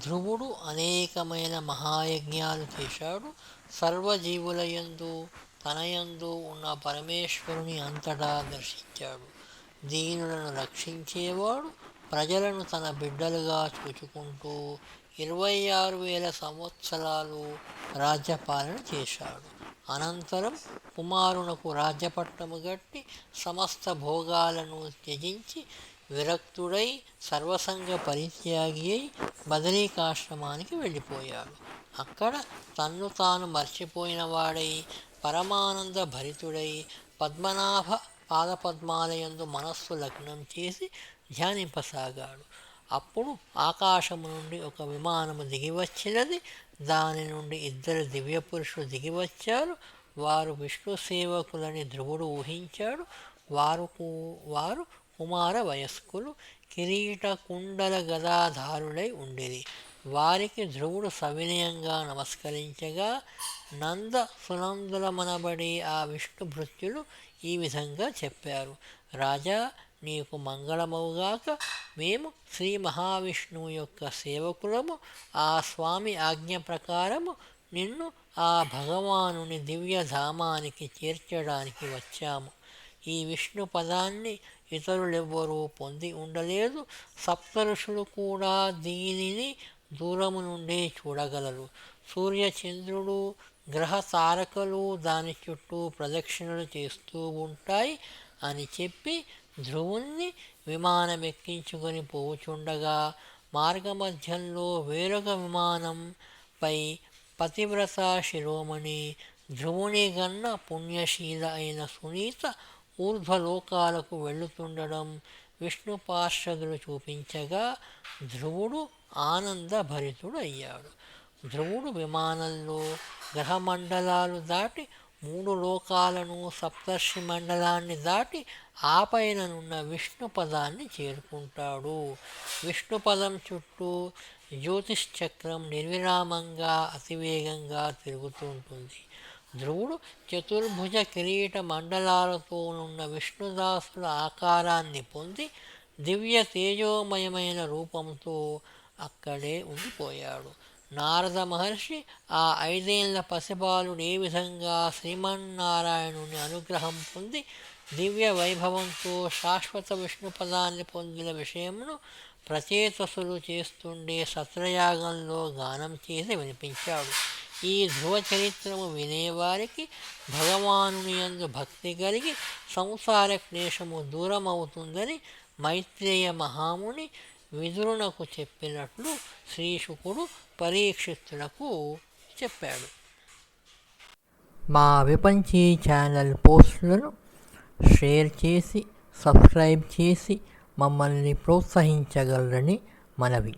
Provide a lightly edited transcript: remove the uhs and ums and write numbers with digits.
ధ్రువుడు అనేకమైన మహాయజ్ఞాలు చేశాడు. సర్వజీవులయందు తనయందు ఉన్న పరమేశ్వరుని అంతటా దర్శించాడు. దీనులను రక్షించేవాడు. ప్రజలను తన బిడ్డలుగా చూచుకుంటూ 26,000 సంవత్సరాలు రాజ్యపాలన చేశాడు. అనంతరం కుమారునకు రాజ్యపట్టము గట్టి సమస్త భోగాలను త్యజించి విరక్తుడై సర్వసంగ పరిత్యాగి అయి బదరీకాశ్రమానికి వెళ్ళిపోయాడు. అక్కడ తన్ను తాను మర్చిపోయిన వాడై పరమానంద భరితుడై పద్మనాభ పాదపద్మాలయందు మనస్సు లగ్నం చేసి ధ్యానింపసాగాడు. అప్పుడు ఆకాశము నుండి ఒక విమానము దిగివచ్చినది. దాని నుండి 2 దివ్య పురుషులు దిగివచ్చారు. వారు విష్ణు సేవకులని ధ్రువుడు ఊహించాడు. వారు కుమార వయస్కులు, కిరీట కుండల గదాధారులై ఉండిరి. వారికి ధ్రువుడు సవినయంగా నమస్కరించగా నంద సునందులమనబడి ఆ విష్ణు భృత్యులు ఈ విధంగా చెప్పారు: రాజా, నీకు మంగళమవుగాక. మేము శ్రీ మహావిష్ణువు యొక్క సేవకులము. ఆ స్వామి ఆజ్ఞ ప్రకారము నిన్ను ఆ భగవానుని దివ్యధామానికి చేర్చడానికి వచ్చాము. ఈ విష్ణు పదాన్ని ఇతరులెవ్వరూ పొంది ఉండలేదు. సప్తఋషులు కూడా దీనిని దూరము నుండే చూడగలరు. సూర్యచంద్రుడు గ్రహ తారకలు దాని చుట్టూ ప్రదక్షిణలు చేస్తూ ఉంటాయి అని చెప్పి ధ్రువుణ్ణి విమానమెక్కించుకొని పోవుచుండగా మార్గమధ్యంలో వేరొక విమానంపై పతివ్రత శిరోమణి ధ్రువుని గన్న పుణ్యశీల అయిన సునీత ఊర్ధ్వలోకాలకు వెళ్ళుతుండడం విష్ణు పార్షదులు చూపించగా ధ్రువుడు ఆనందభరితుడు అయ్యాడు. ధ్రువుడు విమానంలో గ్రహమండలాలు దాటి 3 లోకాలను, సప్తర్షి మండలాన్ని దాటి ఆపైననున్న విష్ణు పదాన్ని చేరుకుంటాడు. విష్ణు పదం చుట్టూ జ్యోతిశ్చక్రం నిర్విరామంగా అతివేగంగా తిరుగుతుంటుంది. ధ్రువుడు చతుర్భుజ కిరీట మండలాలతోనున్న విష్ణుదాసుల ఆకారాన్ని పొంది దివ్య తేజోమయమైన రూపంతో అక్కడే ఉండిపోయాడు. నారద మహర్షి ఆ 5 ఏళ్ల పసిబాలుడు ఏ విధంగా శ్రీమన్నారాయణుని అనుగ్రహం పొంది దివ్య వైభవంతో శాశ్వత విష్ణుపదాన్ని పొందిన విషయమును ప్రచేతసులు చేస్తుండే సత్రయాగంలో గానం చేసి వినిపించాడు. ఈ ధ్రువ చరిత్రము వినేవారికి భగవానుని యందు భక్తి కలిగి సంసార క్లేశము దూరమవుతుందని మైత్రేయ మహాముని విదురునకు చెప్పినట్లు శ్రీశుకుడు పరీక్షితులకు చెప్పాడు. మా విపంచీ ఛానల్ పోస్టులను షేర్ చేసి సబ్స్క్రైబ్ చేసి మమ్మల్ని ప్రోత్సహించగలరని మనవి.